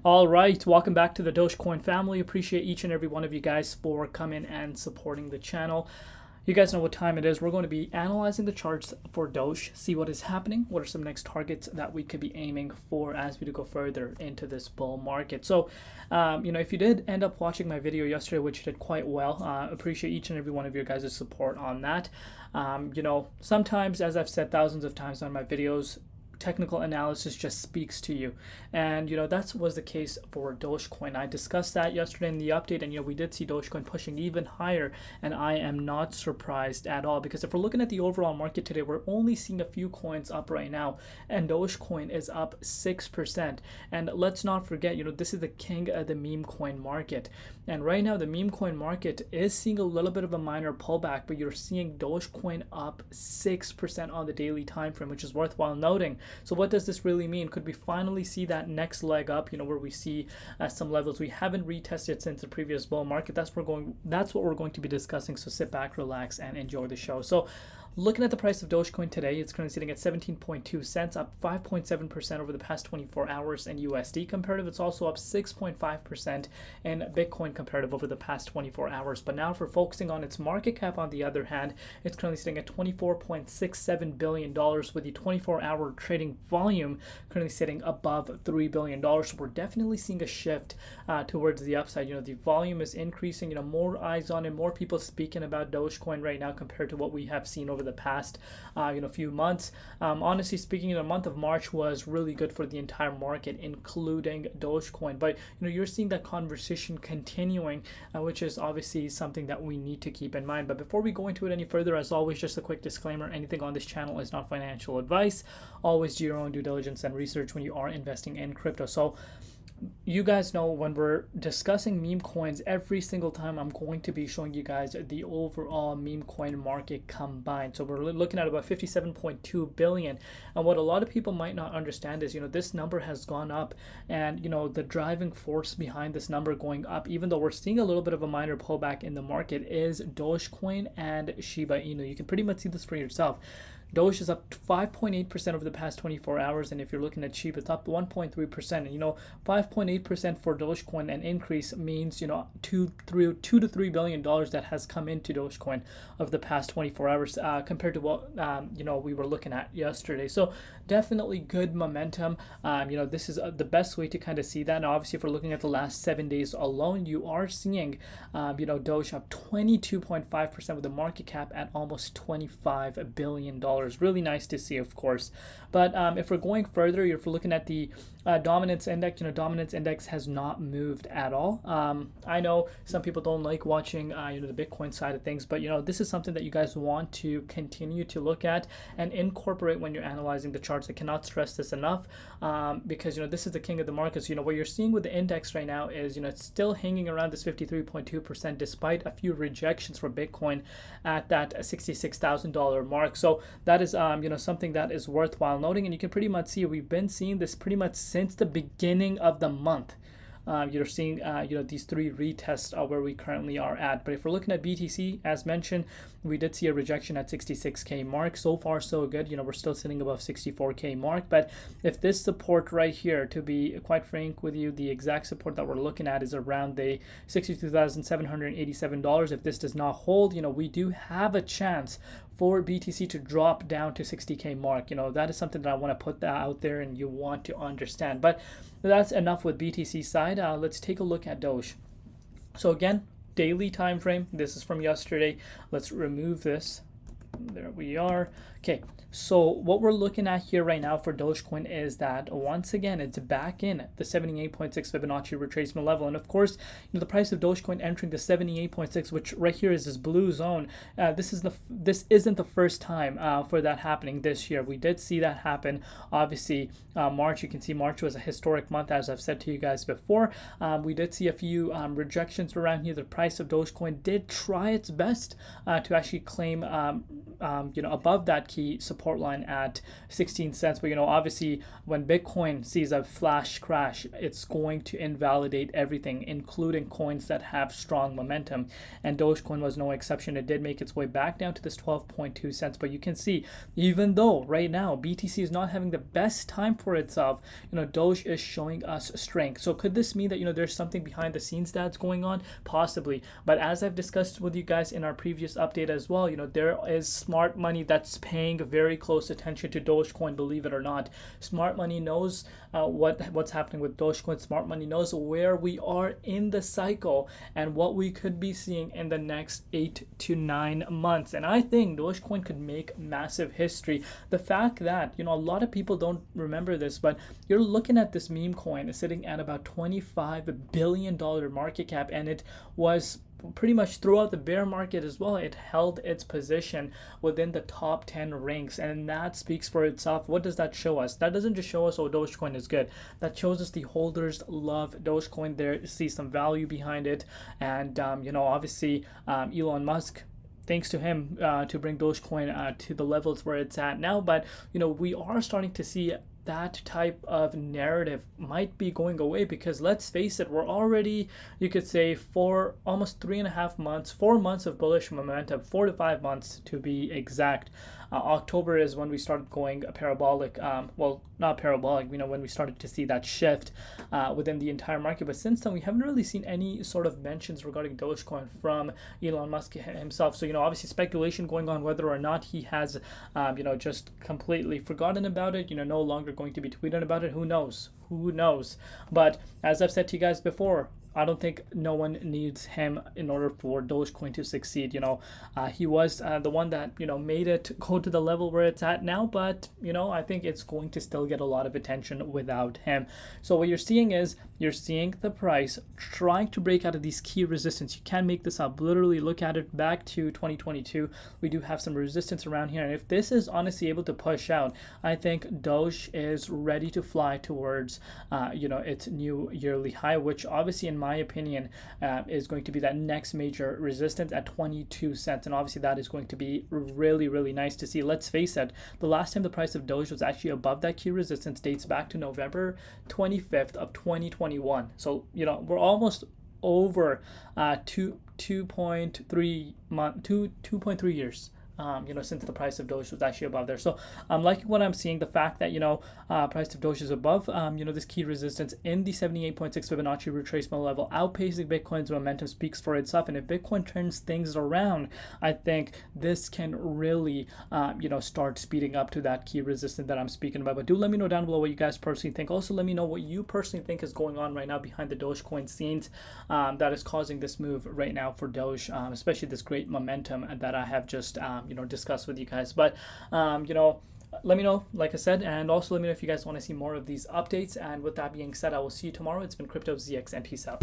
All right, welcome back to the Dogecoin family. Appreciate each and every one of you guys for coming and supporting the channel. You guys know what time it is. We're going to be analyzing the charts for Doge, see what is happening, what are some next targets that we could be aiming for as we go further into this bull market. So, if you did end up watching my video yesterday, which you did quite well, appreciate each and every one of your guys' support on that. Sometimes, as I've said thousands of times on my videos, technical analysis just speaks to you, and that was the case for Dogecoin. I discussed that yesterday in the update, and we did see Dogecoin pushing even higher, and I am not surprised at all, because if we're looking at the overall market today, we're only seeing a few coins up right now, and Dogecoin is up 6%. And let's not forget, this is the king of the meme coin market, and right now the meme coin market is seeing a little bit of a minor pullback, but you're seeing Dogecoin up 6% on the daily time frame, which is worthwhile noting. So what does this really mean? Could we finally see that next leg up, where we see some levels we haven't retested since the previous bull market? That's what we're going to be discussing. So sit back, relax, and enjoy the show. So looking at the price of Dogecoin today, it's currently sitting at 17.2 cents, up 5.7% over the past 24 hours in USD comparative. It's also up 6.5% in Bitcoin comparative over the past 24 hours. But now, if we're focusing on its market cap, on the other hand, it's currently sitting at $24.67 billion, with the 24-hour trading volume currently sitting above $3 billion. So we're definitely seeing a shift towards the upside. The volume is increasing, more eyes on it, more people speaking about Dogecoin right now compared to what we have seen over the past few months. Honestly speaking, the month of March was really good for the entire market, including Dogecoin. But you're seeing that conversation continuing, which is obviously something that we need to keep in mind. But before we go into it any further, as always, just a quick disclaimer: anything on this channel is not financial advice. Always do your own due diligence and research when you are investing in crypto. So you guys know, when we're discussing meme coins, every single time I'm going to be showing you guys the overall meme coin market combined. So we're looking at about 57.2 billion. And what a lot of people might not understand is, this number has gone up, and, the driving force behind this number going up, even though we're seeing a little bit of a minor pullback in the market, is Dogecoin and Shiba Inu. You can pretty much see this for yourself. Doge is up 5.8% over the past 24 hours, and if you're looking at Shiba, it's up 1.3%. And 5.8% for Dogecoin, an increase means $2 to $3 billion that has come into Dogecoin over the past 24 hours, compared to what we were looking at yesterday. So definitely good momentum. This is the best way to kind of see that. Now, obviously, if we're looking at the last 7 days alone, you are seeing Doge up 22.5% with the market cap at almost $25 billion. Really nice to see, of course. But if we're going further, if we're looking at the dominance index, dominance index has not moved at all. I know some people don't like watching the Bitcoin side of things, but this is something that you guys want to continue to look at and incorporate when you're analyzing the charts. I cannot stress this enough, because this is the king of the markets. What you're seeing with the index right now is it's still hanging around this 53.2% despite a few rejections for Bitcoin at that $66,000 mark. So that is something that is worthwhile noting, and you can pretty much see we've been seeing this pretty much since the beginning of the month. You're seeing these three retests where we currently are at. But if we're looking at BTC, as mentioned, we did see a rejection at 66k mark. So far so good. We're still sitting above 64k mark. But if this support right here, to be quite frank with you, the exact support that we're looking at is around the $62,787. If this does not hold, we do have a chance for BTC to drop down to 60k mark. That is something that I want to put that out there, and you want to understand. But that's enough with BTC side. Let's take a look at Doge. So again, daily time frame. This is from yesterday. Let's remove this. There we are. Okay, so what we're looking at here right now for Dogecoin is that, once again, it's back in the 78.6 Fibonacci retracement level. And of course, the price of Dogecoin entering the 78.6, which right here is this blue zone. This isn't the first time for that happening this year. We did see that happen. Obviously, March, you can see March was a historic month, as I've said to you guys before. We did see a few rejections around here. The price of Dogecoin did try its best to actually claim above that key support line at 16 cents. But obviously when Bitcoin sees a flash crash, it's going to invalidate everything, including coins that have strong momentum, and Dogecoin was no exception. It did make its way back down to this 12.2 cents. But you can see, even though right now BTC is not having the best time for itself, Doge is showing us strength. So could this mean that there's something behind the scenes that's going on? Possibly. But as I've discussed with you guys in our previous update as well, there is smart money that's paying very close attention to Dogecoin, believe it or not. Smart money knows what's happening with Dogecoin. Smart money knows where we are in the cycle and what we could be seeing in the next 8 to 9 months. And I think Dogecoin could make massive history. The fact that a lot of people don't remember this, but you're looking at this meme coin sitting at about $25 billion market cap, and it was pretty much throughout the bear market as well. It held its position within the top 10 ranks, and that speaks for itself. What does that show us? That doesn't just show us, oh, Dogecoin is good. That shows us the holders love Dogecoin. They see some value behind it, and obviously Elon Musk, thanks to him to bring Dogecoin to the levels where it's at now. But we are starting to see that type of narrative might be going away, because let's face it, we're already, you could say, for almost 3.5 months, 4 months of bullish momentum, 4 to 5 months to be exact. October is when we started going parabolic, well, not parabolic, when we started to see that shift within the entire market. But since then, we haven't really seen any sort of mentions regarding Dogecoin from Elon Musk himself. So, obviously speculation going on whether or not he has, just completely forgotten about it, no longer going to be tweeting about it. Who knows? But as I've said to you guys before, I don't think no one needs him in order for Dogecoin to succeed. He was the one that, made it go to the level where it's at now, but, I think it's going to still get a lot of attention without him. So what you're seeing is, you're seeing the price trying to break out of these key resistance. You can't make this up. Literally look at it back to 2022. We do have some resistance around here. And if this is honestly able to push out, I think Doge is ready to fly towards, its new yearly high, which obviously, in my opinion, is going to be that next major resistance at 22 cents. And obviously that is going to be really, really nice to see. Let's face it, the last time the price of Doge was actually above that key resistance dates back to November 25th of 2021. So, we're almost over 2.3 years. Since the price of Doge was actually above there. So I'm liking what I'm seeing. The fact that, price of Doge is above, this key resistance in the 78.6 Fibonacci retracement level, outpacing Bitcoin's momentum, speaks for itself. And if Bitcoin turns things around, I think this can really, start speeding up to that key resistance that I'm speaking about. But do let me know down below what you guys personally think. Also, let me know what you personally think is going on right now behind the Dogecoin scenes that is causing this move right now for Doge, especially this great momentum that I have just, discuss with you guys. But let me know, like I said, and also let me know if you guys want to see more of these updates. And with that being said, I will see you tomorrow. It's been Crypto ZX, and peace out.